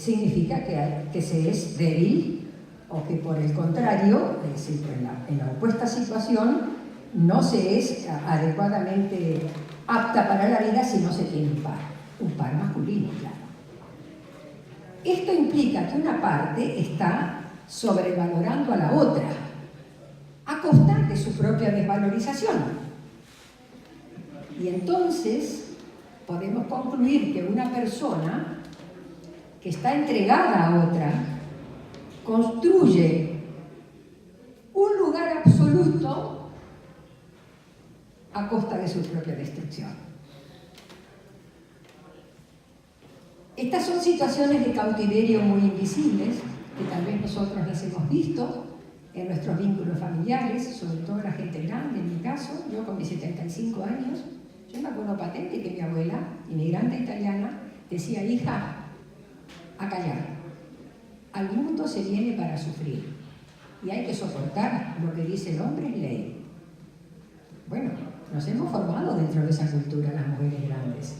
significa que se es débil o que por el contrario, es decir, en la opuesta situación, no se es adecuadamente apta para la vida si no se tiene un par masculino, claro. Esto implica que una parte está sobrevalorando a la otra, a costa de su propia desvalorización. Y entonces podemos concluir que una persona que está entregada a otra construye un lugar absoluto a costa de su propia destrucción. Estas son situaciones de cautiverio muy invisibles que tal vez nosotros las hemos visto en nuestros vínculos familiares, sobre todo la gente grande. En mi caso, yo con mis 75 años, yo me acuerdo patente que mi abuela, inmigrante italiana, decía: hija, a callar, al mundo se viene para sufrir y hay que soportar, lo que dice el hombre es ley. Bueno, nos hemos formado dentro de esa cultura las mujeres grandes.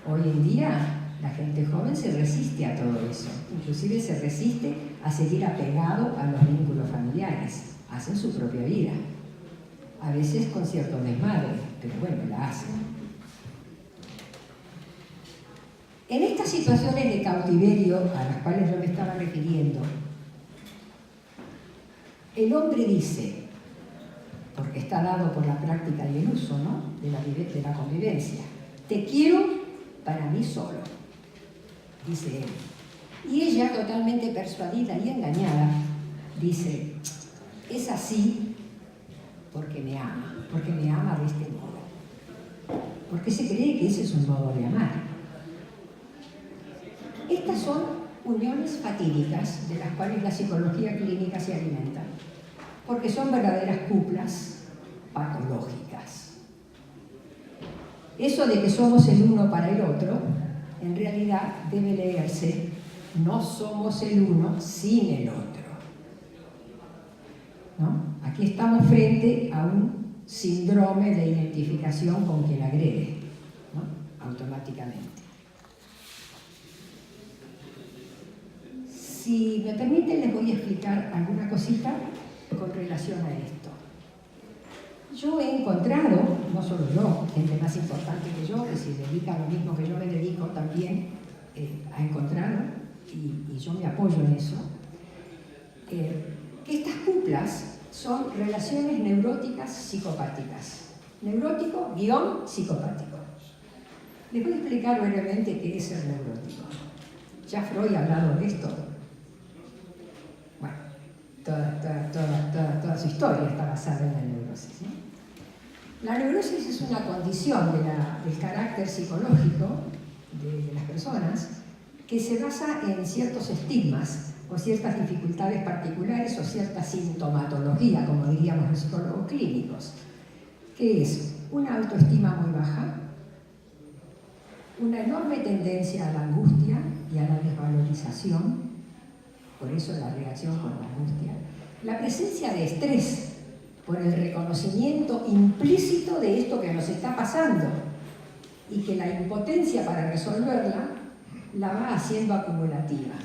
Hoy en día la gente joven se resiste a todo eso, inclusive se resiste a seguir apegado a los vínculos familiares, hacen su propia vida, a veces con cierto desmadre, pero bueno, la hacen. En estas situaciones de cautiverio a las cuales yo me estaba refiriendo, el hombre dice, porque está dado por la práctica y el uso, ¿no?, de la convivencia: te quiero para mí solo, dice él. Y ella, totalmente persuadida y engañada, dice: es así porque me ama de este modo, porque se cree que ese es un modo de amar. Estas son uniones fatídicas de las cuales la psicología clínica se alimenta, porque son verdaderas cuplas patológicas. Eso de que somos el uno para el otro, en realidad debe leerse: no somos el uno sin el otro, ¿no? Aquí estamos frente a un síndrome de identificación con quien agrede, ¿no?, automáticamente. Si me permiten, les voy a explicar alguna cosita con relación a esto. Yo he encontrado, no solo yo, gente más importante que yo, que se dedica a lo mismo que yo me dedico también, ha encontrado, y yo me apoyo en eso, que estas cuplas son relaciones neuróticas psicopáticas. Neurótico-psicopático. Les voy a explicar brevemente qué es ser neurótico. Ya Freud ha hablado de esto. Bueno, toda su historia está basada en la neurosis, ¿no? La neurosis es una condición del carácter psicológico de las personas que se basa en ciertos estigmas o ciertas dificultades particulares o cierta sintomatología, como diríamos los psicólogos clínicos, que es una autoestima muy baja, una enorme tendencia a la angustia y a la desvalorización, por eso la reacción con la angustia, la presencia de estrés por el reconocimiento implícito de esto que nos está pasando y que la impotencia para resolverla la va haciendo acumulativa,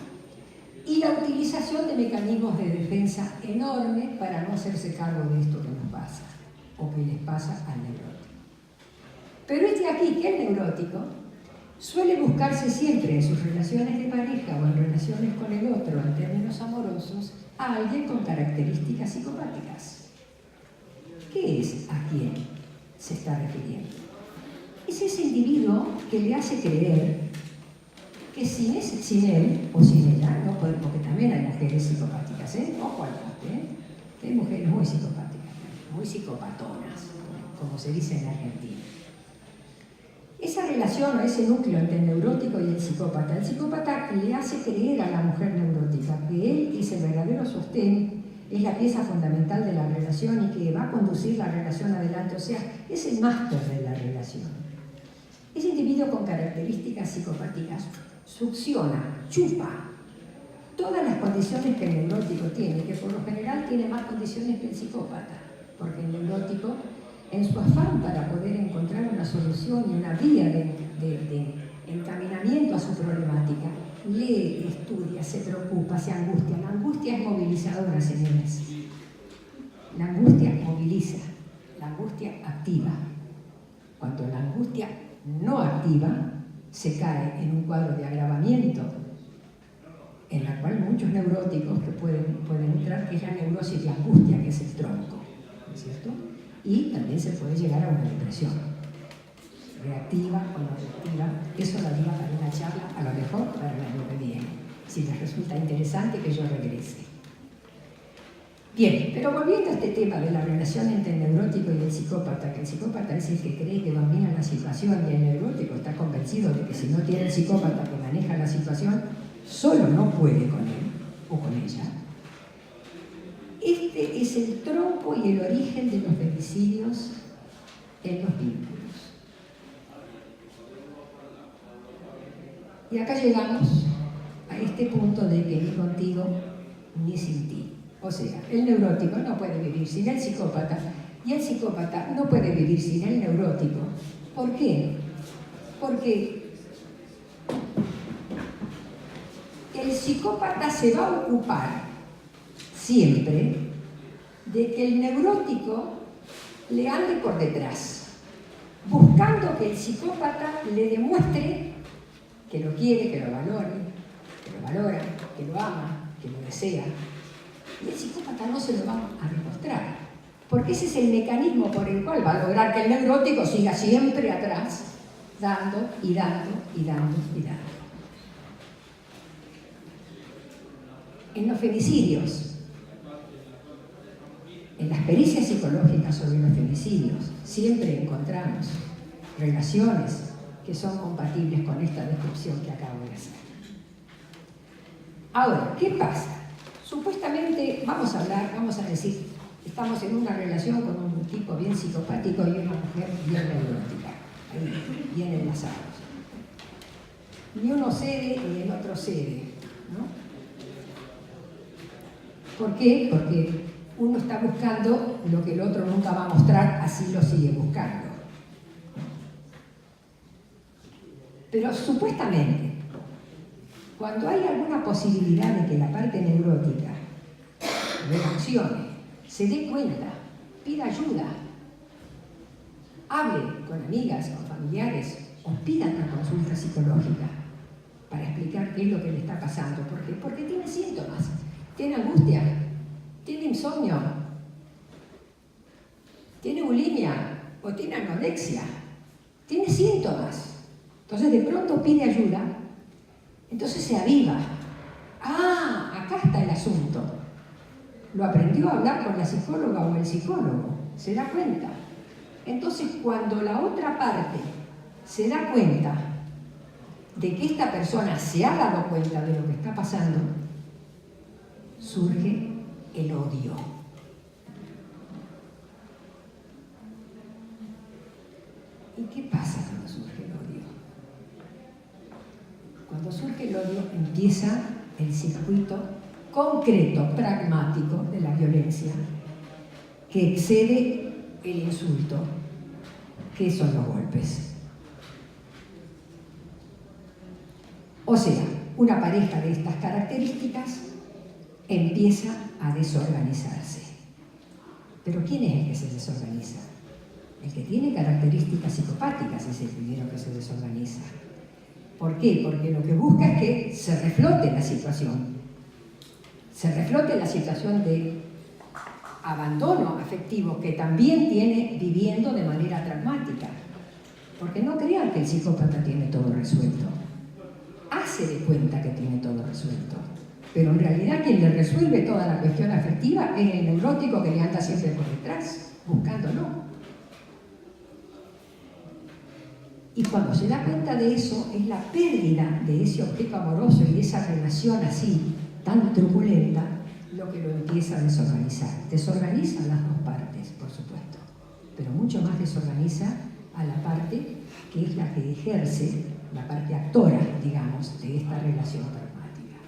y la utilización de mecanismos de defensa enorme para no hacerse cargo de esto que nos pasa o que les pasa al neurótico. Pero aquí que el neurótico suele buscarse siempre en sus relaciones de pareja o en relaciones con el otro en términos amorosos a alguien con características psicopáticas. ¿Qué es a quién se está refiriendo? Es ese individuo que le hace creer que sin él o sin ella, ¿no? Porque también hay mujeres psicopáticas, ojo al parte, hay mujeres muy psicopáticas, muy psicopatonas, como se dice en Argentina. Esa relación o ese núcleo entre el neurótico y el psicópata le hace creer a la mujer neurótica que él es el verdadero sostén, es la pieza fundamental de la relación y que va a conducir la relación adelante, o sea, es el máster de la relación. Ese individuo con características psicopáticas succiona, chupa todas las condiciones que el neurótico tiene, que por lo general tiene más condiciones que el psicópata, porque el neurótico, en su afán para poder encontrar una solución y una vía de encaminamiento a su problemática, lee, estudia, se preocupa, se angustia. La angustia es movilizadora, señores. La angustia moviliza, la angustia activa. Cuando la angustia no activa, se cae en un cuadro de agravamiento, en la cual muchos neuróticos que pueden entrar, que es la neurosis de angustia, que es el tronco, ¿no es cierto? Y también se puede llegar a una depresión, reactiva o no reactiva. Eso lo digo para una charla, a lo mejor para el año que viene, si les resulta interesante que yo regrese. Bien, pero volviendo a este tema de la relación entre el neurótico y el psicópata, que el psicópata es el que cree que domina la situación y el neurótico está convencido de que si no tiene el psicópata que maneja la situación, solo no puede con él o con ella. Este es el tronco y el origen de los femicidios en los vínculos. Y acá llegamos a este punto de que ni contigo ni sin ti. O sea, el neurótico no puede vivir sin el psicópata y el psicópata no puede vivir sin el neurótico. ¿Por qué? Porque el psicópata se va a ocupar siempre de que el neurótico le ande por detrás, buscando que el psicópata le demuestre que lo quiere, que lo valora, que lo ama, que lo desea. Y el psicópata no se lo va a demostrar, porque ese es el mecanismo por el cual va a lograr que el neurótico siga siempre atrás, dando y dando y dando y dando. En los femicidios, en las pericias psicológicas sobre los femicidios, siempre encontramos relaciones que son compatibles con esta descripción que acabo de hacer. Ahora, ¿qué pasa? Supuestamente, vamos a decir, estamos en una relación con un tipo bien psicopático y una mujer bien neurótica, ahí, bien enlazados. Ni uno cede ni el otro cede, ¿no? ¿Por qué? Porque uno está buscando lo que el otro nunca va a mostrar, así lo sigue buscando. Pero supuestamente, cuando hay alguna posibilidad de que la parte neurótica reaccione, se dé cuenta, pida ayuda, hable con amigas, con familiares, o pida una consulta psicológica para explicar qué es lo que le está pasando. ¿Por qué? Porque tiene síntomas, tiene angustia, tiene insomnio, tiene bulimia o tiene anorexia, tiene síntomas. Entonces de pronto pide ayuda. Entonces se aviva. Ah, acá está el asunto. Lo aprendió a hablar con la psicóloga o el psicólogo. Se da cuenta. Entonces, cuando la otra parte se da cuenta de que esta persona se ha dado cuenta de lo que está pasando, surge el odio. ¿Y qué pasa cuando surge el odio? Cuando surge el odio empieza el circuito concreto, pragmático de la violencia, que excede el insulto, que son los golpes. O sea, una pareja de estas características empieza a desorganizarse. ¿Pero quién es el que se desorganiza? El que tiene características psicopáticas es el primero que se desorganiza. ¿Por qué? Porque lo que busca es que se reflote la situación. Se reflote la situación de abandono afectivo que también tiene viviendo de manera traumática. Porque no crean que el psicópata tiene todo resuelto. Hace de cuenta que tiene todo resuelto. Pero en realidad quien le resuelve toda la cuestión afectiva es el neurótico que le anda siempre por detrás, buscándolo. Y cuando se da cuenta de eso, es la pérdida de ese objeto amoroso y de esa relación así, tan truculenta, lo que lo empieza a desorganizar. Desorganiza a las dos partes, por supuesto, pero mucho más desorganiza a la parte que es la que ejerce, la parte actora, digamos, de esta relación traumática.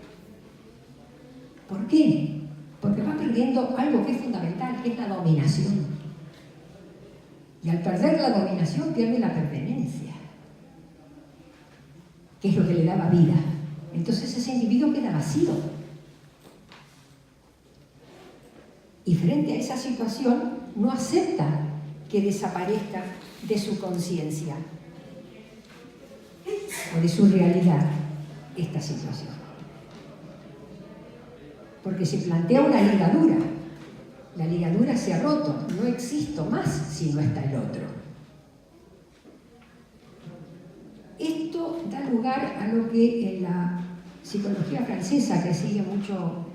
¿Por qué? Porque va perdiendo algo que es fundamental, que es la dominación. Y al perder la dominación pierde la pertenencia, que es lo que le daba vida. Entonces ese individuo queda vacío. Y frente a esa situación no acepta que desaparezca de su conciencia o de su realidad esta situación. Porque se plantea una ligadura. La ligadura se ha roto, no existo más si no está el otro. Esto da lugar a lo que en la psicología francesa, que sigue mucho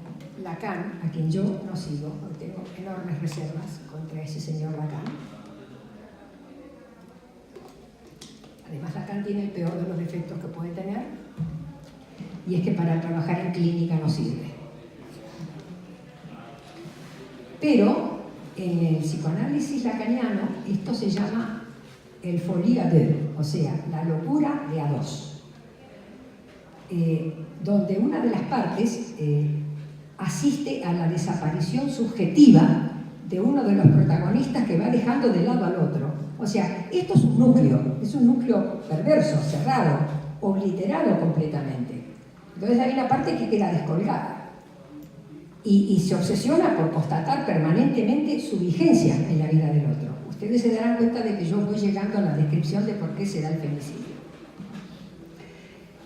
Lacan, a quien yo no sigo, porque tengo enormes reservas contra ese señor Lacan. Además, Lacan tiene el peor de los defectos que puede tener, y es que para trabajar en clínica no sirve. Pero en el psicoanálisis lacaniano esto se llama el folie à deux, o sea, la locura de a dos, donde una de las partes asiste a la desaparición subjetiva de uno de los protagonistas que va dejando de lado al otro. O sea, esto es un núcleo perverso, cerrado, obliterado completamente. Entonces hay una parte que queda descolgada y se obsesiona por constatar permanentemente su vigencia en la vida del otro. Ustedes se darán cuenta de que yo voy llegando a la descripción de por qué se da el femicidio.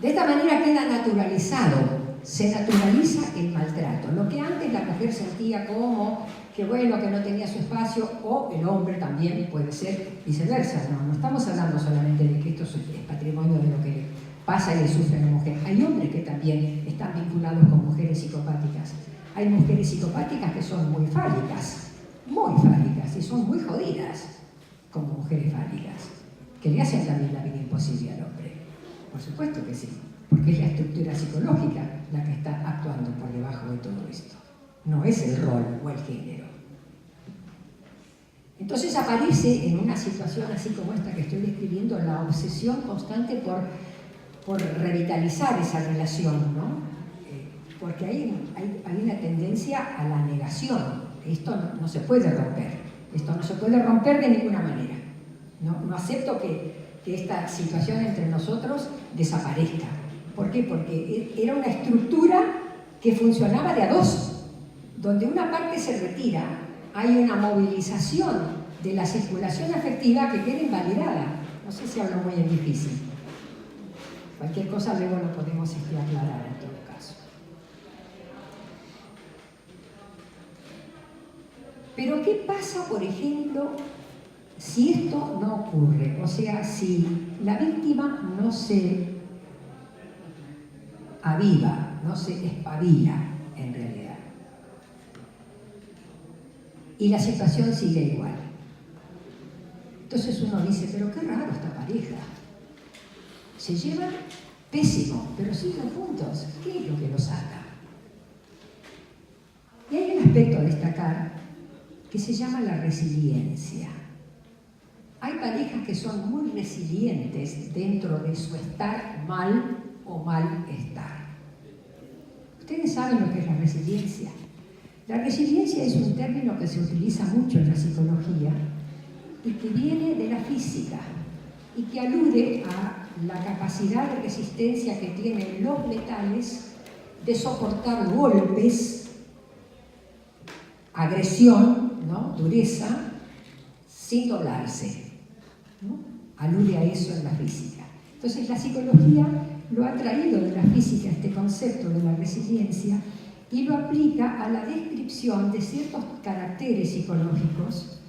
De esta manera queda naturalizado, se naturaliza el maltrato. Lo que antes la mujer sentía como que bueno, que no tenía su espacio, o el hombre también puede ser viceversa. No estamos hablando solamente de que esto es patrimonio de lo que pasa y le sufre a la mujer. Hay hombres que también están vinculados con mujeres psicopáticas. Hay mujeres psicopáticas que son muy fálicas, y son muy jodidas como mujeres fálicas, que le hacen también la vida imposible al hombre. Por supuesto que sí, porque es la estructura psicológica la que está actuando por debajo de todo esto. No es el rol o el género. Entonces aparece en una situación así como esta que estoy describiendo la obsesión constante por revitalizar esa relación, ¿no? Porque hay una tendencia a la negación. Esto no se puede romper. Esto no se puede romper de ninguna manera. No acepto que esta situación entre nosotros desaparezca. ¿Por qué? Porque era una estructura que funcionaba de a dos. Donde una parte se retira, hay una movilización de la circulación afectiva que queda invalidada. No sé si hablo muy en difícil. Cualquier cosa luego lo podemos aclarar en todo caso. Pero ¿qué pasa, por ejemplo, si esto no ocurre? O sea, si la víctima no se aviva, no se espabila en realidad. Y la situación sigue igual. Entonces uno dice, pero qué raro esta pareja. Se llevan pésimo, pero siguen juntos. ¿Qué es lo que los ata? Y hay un aspecto a destacar que se llama la resiliencia. Hay parejas que son muy resilientes dentro de su estar mal o malestar. Ustedes saben lo que es la resiliencia. La resiliencia es un término que se utiliza mucho en la psicología y que viene de la física y que alude a la capacidad de resistencia que tienen los metales de soportar golpes, agresión, ¿no? Dureza, sin doblarse, ¿no? Alude a eso en la física. Entonces la psicología lo ha traído de la física, este concepto de la resiliencia, y lo aplica a la descripción de ciertos caracteres psicológicos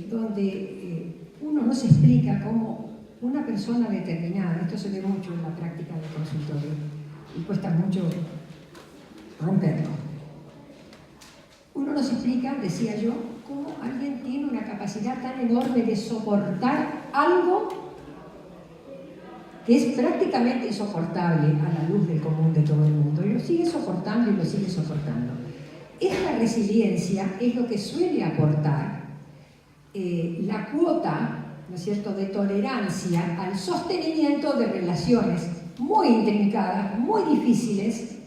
donde uno no se explica cómo una persona determinada, esto se ve mucho en la práctica del consultorio y cuesta mucho romperlo. Uno no se explica, decía yo, cómo alguien tiene una capacidad tan enorme de soportar algo que es prácticamente insoportable a la luz del común de todo el mundo, y lo sigue soportando y lo sigue soportando. Esta resiliencia es lo que suele aportar la cuota, ¿no es cierto?, de tolerancia al sostenimiento de relaciones muy intrincadas, muy difíciles,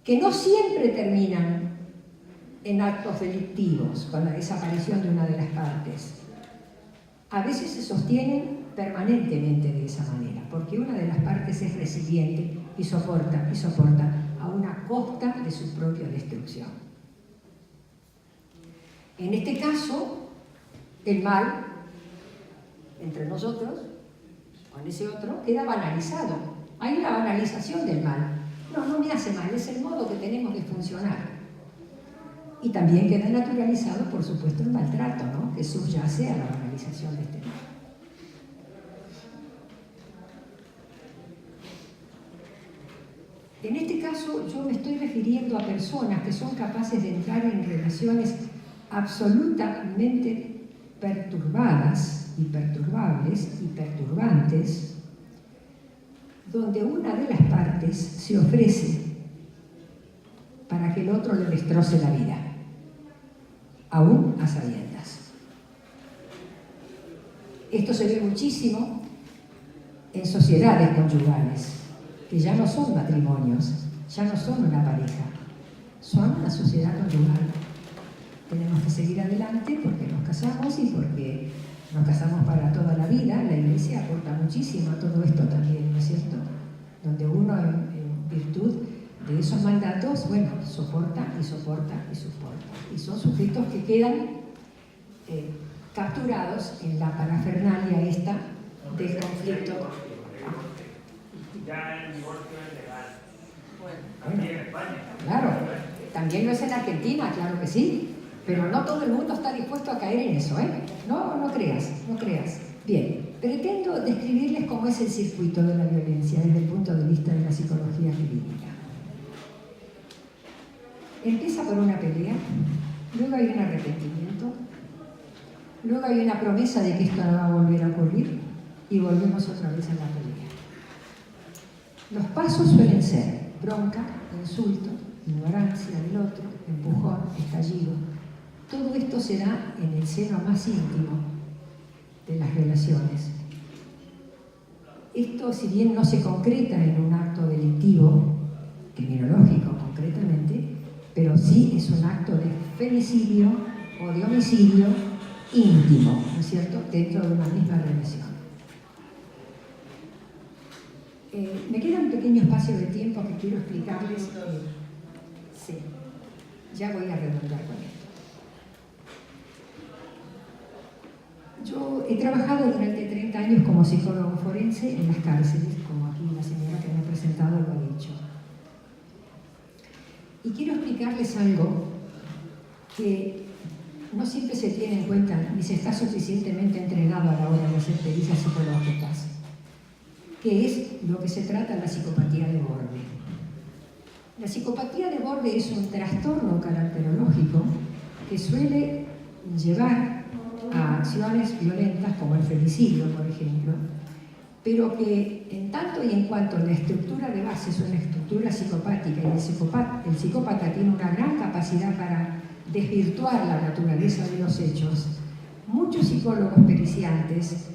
que no siempre terminan en actos delictivos con la desaparición de una de las partes. A veces se sostienen permanentemente de esa manera, porque una de las partes es resiliente y soporta a una costa de su propia destrucción. En este caso, el mal, entre nosotros, con ese otro, queda banalizado. Hay una banalización del mal. No me hace mal, es el modo que tenemos de funcionar. Y también queda naturalizado, por supuesto, el maltrato, ¿no?, que subyace a la banalización de este mal. En este caso, yo me estoy refiriendo a personas que son capaces de entrar en relaciones absolutamente perturbadas y perturbables y perturbantes, donde una de las partes se ofrece para que el otro le destroce la vida, aún a sabiendas. Esto se ve muchísimo en sociedades conyugales, que ya no son matrimonios, ya no son una pareja, son una sociedad conyugal. Tenemos que seguir adelante porque nos casamos y porque nos casamos para toda la vida. La Iglesia aporta muchísimo a todo esto también, ¿no es cierto? Donde uno, en virtud de esos mandatos, bueno, soporta y soporta y soporta. Y son sujetos que quedan capturados en la parafernalia esta del conflicto. Ya el divorcio es legal. Bueno, también en España. Claro, también lo es en Argentina, claro que sí. Pero no todo el mundo está dispuesto a caer en eso, ¿eh? No creas. Bien, pretendo describirles cómo es el circuito de la violencia desde el punto de vista de la psicología jurídica. Empieza por una pelea, luego hay un arrepentimiento, luego hay una promesa de que esto no va a volver a ocurrir y volvemos otra vez a la pelea. Los pasos suelen ser bronca, insulto, ignorancia del otro, empujón, estallido. Todo esto se da en el seno más íntimo de las relaciones. Esto, si bien no se concreta en un acto delictivo, criminológico concretamente, pero sí es un acto de femicidio o de homicidio íntimo, ¿no es cierto?, dentro de una misma relación. Me queda un pequeño espacio de tiempo que quiero explicarles. Sí, ya voy a redondar con esto. Yo he trabajado durante 30 años como psicólogo forense en las cárceles, como aquí la señora que me ha presentado lo ha dicho. Y quiero explicarles algo que no siempre se tiene en cuenta ni se está suficientemente entrenado a la hora de hacer pericias psicológicas, que es lo que se trata la psicopatía de borde. La psicopatía de borde es un trastorno caracterológico que suele llevar a acciones violentas como el femicidio, por ejemplo, pero que en tanto y en cuanto la estructura de base es una estructura psicopática y el psicópata tiene una gran capacidad para desvirtuar la naturaleza de los hechos, muchos psicólogos periciantes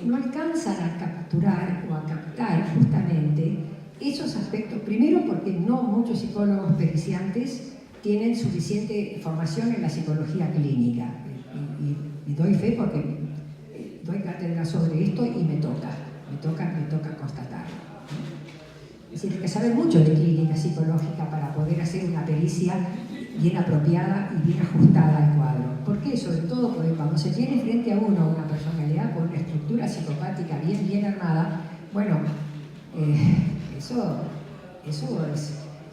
no alcanzan a capturar o a captar justamente esos aspectos, primero porque no muchos psicólogos periciantes tienen suficiente formación en la psicología clínica, y doy fe porque doy cátedra sobre esto y me toca constatarlo. Es decir, que saben mucho de clínica psicológica para poder hacer una pericia bien apropiada y bien ajustada al cuadro. ¿Por qué? Sobre todo porque cuando se tiene frente a uno una personalidad con una estructura psicopática bien armada, bueno,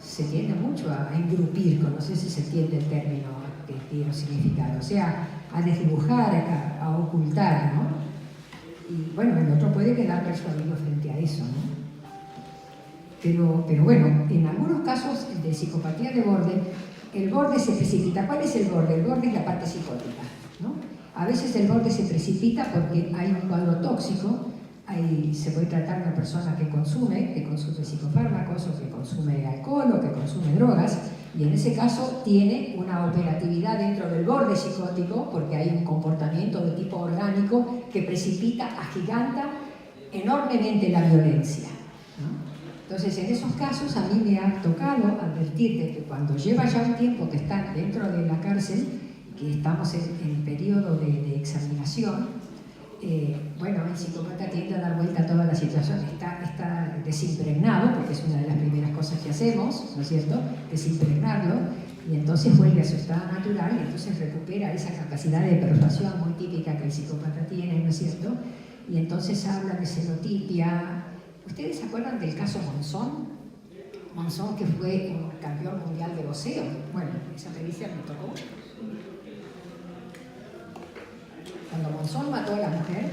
se tiende mucho a engrupir, no sé si se entiende el término que quiero significar, o sea, a desdibujar, a ocultar, ¿no? Y bueno, el otro puede quedar persuadido frente a eso, ¿no? Pero bueno, en algunos casos de psicopatía de borde, el borde se precipita. ¿Cuál es el borde? El borde es la parte psicótica, ¿no? A veces el borde se precipita porque hay un cuadro tóxico, se puede tratar de una persona que consume psicofármacos o que consume alcohol o que consume drogas, y en ese caso tiene una operatividad dentro del borde psicótico porque hay un comportamiento de tipo orgánico que precipita, agiganta enormemente la violencia, ¿no? Entonces, en esos casos a mí me ha tocado advertir de que cuando lleva ya un tiempo que están dentro de la cárcel, que estamos en periodo de examinación, bueno, el psicópata tiende a dar vuelta a toda la situación, está desimpregnado, porque es una de las primeras cosas que hacemos, ¿no es cierto? Desimpregnarlo, y entonces vuelve a su estado natural, y entonces recupera esa capacidad de persuasión muy típica que el psicópata tiene, ¿no es cierto? Y entonces habla de celotipia. ¿Ustedes se acuerdan del caso Monzón? Monzón, que fue un campeón mundial de boxeo. Bueno, esa pericia me tocó. Cuando Monzón mató a la mujer,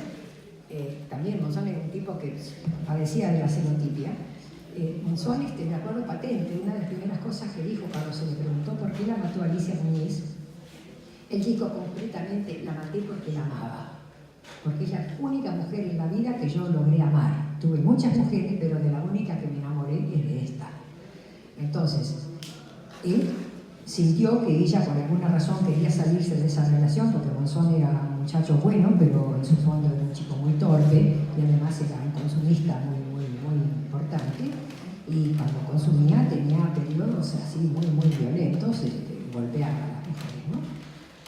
también Monzón era un tipo que padecía de la celotipia. Monzón, me acuerdo patente, una de las primeras cosas que dijo cuando se le preguntó por qué la mató a Alicia Muñiz, él dijo concretamente: la maté porque la amaba, porque es la única mujer en la vida que yo logré amar. Tuve muchas mujeres, pero de la única que me enamoré es de esta. Entonces, él sintió que ella por alguna razón quería salirse de esa relación, porque Monzón era un muchacho bueno, pero en su fondo era un chico muy torpe y además era un consumista muy importante, y cuando consumía tenía periodos así muy violentos, golpeaba a las mujeres, ¿no?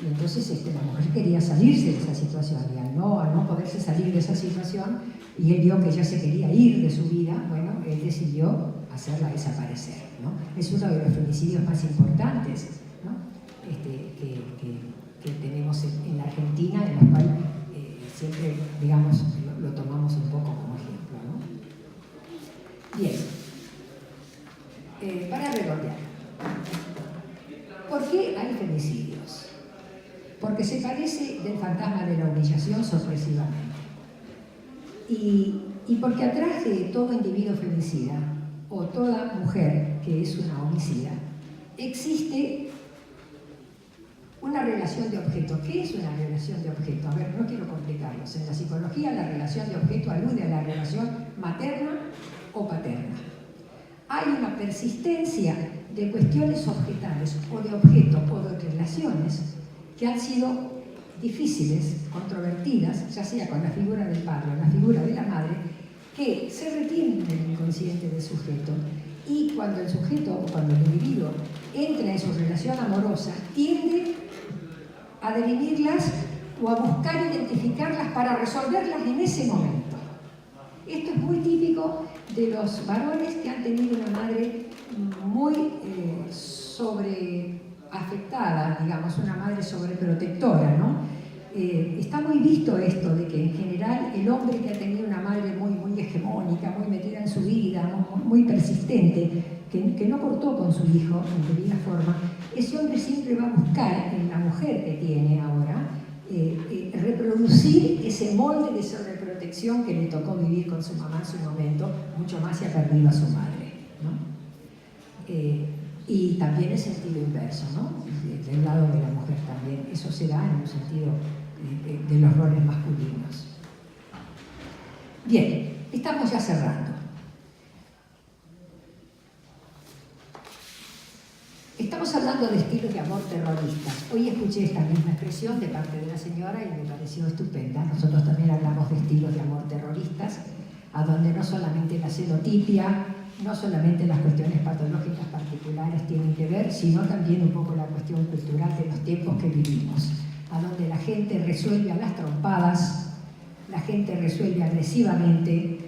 Y entonces la mujer quería salirse de esa situación, y al no poderse salir de esa situación, y él vio que ella se quería ir de su vida, bueno, él decidió hacerla desaparecer, ¿no? Es uno de los femicidios más importantes, ¿no? que tenemos en la Argentina, en los cuales siempre, digamos, lo tomamos un poco como ejemplo, ¿no? Bien, para redondear, ¿por qué hay femicidios? Porque se padece del fantasma de la humillación sorpresivamente. Y porque atrás de todo individuo femicida o toda mujer que es una homicida, existe una relación de objeto. ¿Qué es una relación de objeto? A ver, no quiero complicarlos. En la psicología, la relación de objeto alude a la relación materna o paterna. Hay una persistencia de cuestiones objetales o de objeto o de relaciones que han sido difíciles, controvertidas, ya sea con la figura del padre o la figura de la madre, que se retienen en el inconsciente del sujeto, y cuando el sujeto o cuando el individuo entra en su relación amorosa, tiende a derimirlas o a buscar identificarlas para resolverlas en ese momento. Esto es muy típico de los varones que han tenido una madre muy sobreafectada, digamos, una madre sobreprotectora, ¿no? Está muy visto esto de que en general el hombre que ha tenido una madre muy hegemónica, muy metida en su vida, muy persistente, que no cortó con su hijo en debida forma, ese hombre siempre va a buscar en la mujer que tiene ahora reproducir ese molde de sobreprotección que le tocó vivir con su mamá en su momento, mucho más se ha perdido a su madre, ¿no? Y también el sentido inverso, ¿no? Del lado de la mujer también, eso se da en un sentido de los roles masculinos. Bien, estamos ya cerrando. Estamos hablando de estilos de amor terroristas. Hoy escuché esta misma expresión de parte de la señora y me pareció estupenda. Nosotros también hablamos de estilos de amor terroristas, a donde no solamente la celotipia, no solamente las cuestiones patológicas particulares tienen que ver, sino también un poco la cuestión cultural de los tiempos que vivimos, a donde la gente resuelve a las trompadas, la gente resuelve agresivamente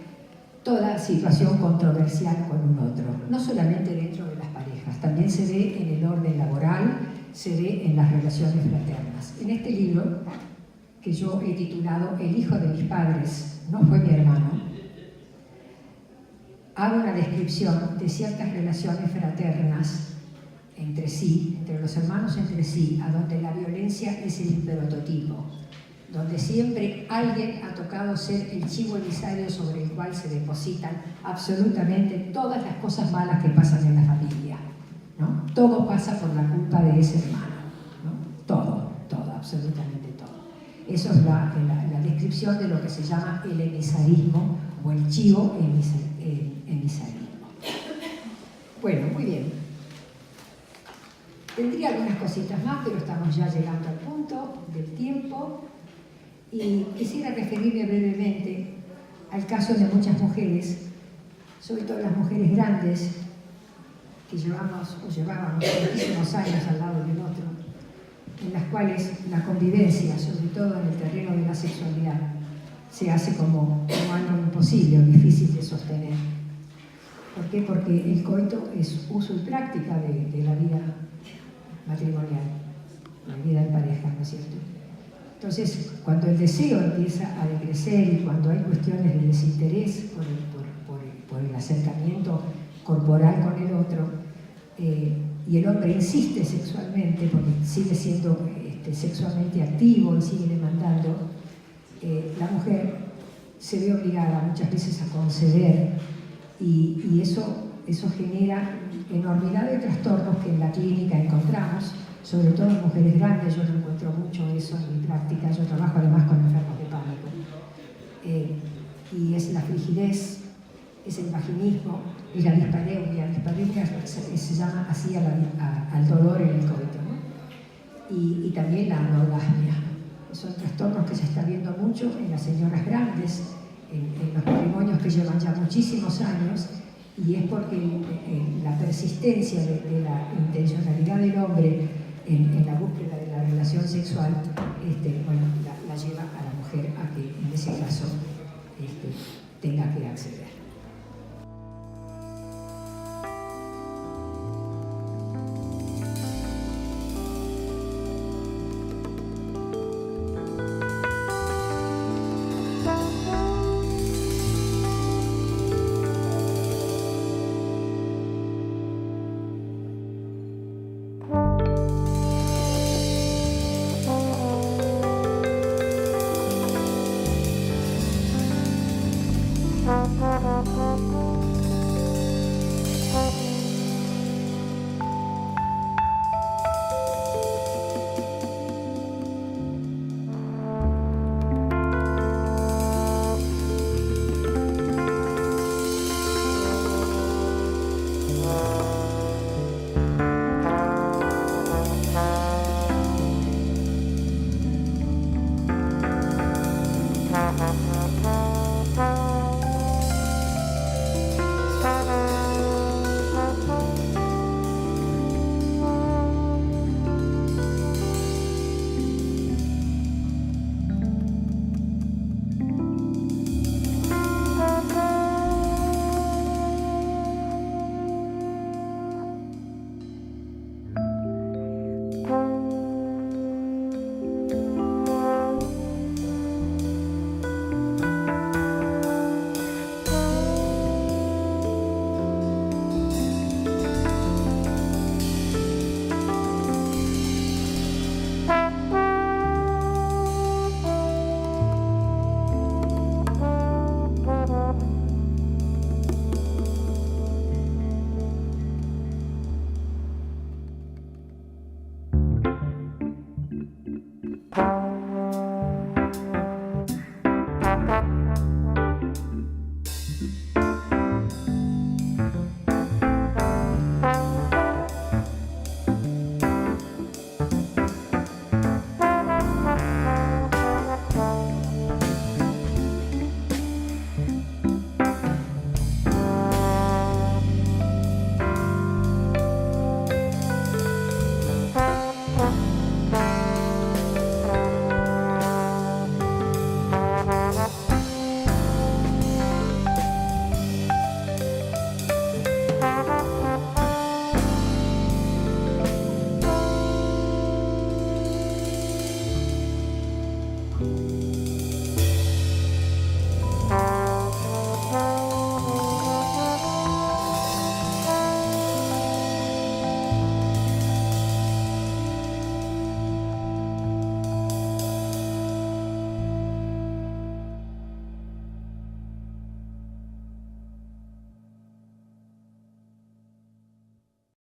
toda situación controversial con un otro, no solamente dentro de las parejas, también se ve en el orden laboral, se ve en las relaciones fraternas. En este libro, que yo he titulado El hijo de mis padres no fue mi hermano, hago una descripción de ciertas relaciones fraternas entre sí, entre los hermanos entre sí, a donde la violencia es el prototipo, donde siempre alguien ha tocado ser el chivo emisario sobre el cual se depositan absolutamente todas las cosas malas que pasan en la familia, ¿no? Todo pasa por la culpa de ese hermano, ¿no? Todo, absolutamente todo. Eso es la descripción de lo que se llama el emisarismo o el chivo emisarismo. Bueno, muy bien. Tendría algunas cositas más, pero estamos ya llegando al punto del tiempo. Y quisiera referirme brevemente al caso de muchas mujeres, sobre todo las mujeres grandes, que llevábamos muchísimos años al lado del otro, en las cuales la convivencia, sobre todo en el terreno de la sexualidad, se hace como algo imposible o difícil de sostener. ¿Por qué? Porque el coito es uso y práctica de la vida matrimonial, la vida en pareja, ¿no es cierto? Entonces, cuando el deseo empieza a decrecer y cuando hay cuestiones de desinterés por el acercamiento corporal con el otro, y el hombre insiste sexualmente, porque sigue siendo sexualmente activo y sigue demandando, la mujer se ve obligada muchas veces a conceder y eso genera enormidad de trastornos que en la clínica encontramos, sobre todo en mujeres grandes. Yo no encuentro mucho eso en mi práctica. Yo trabajo además con enfermos de pánico. Y es la frigidez, es el vaginismo y la dispareunia. La dispareunia se llama así al dolor en el coito, ¿no? Y también la anorgasmia. Son trastornos que se está viendo mucho en las señoras grandes, en los matrimonios que llevan ya muchísimos años, y es porque la persistencia de la intencionalidad del hombre en la búsqueda de la relación sexual, la lleva a la mujer a que en ese caso tenga que acceder.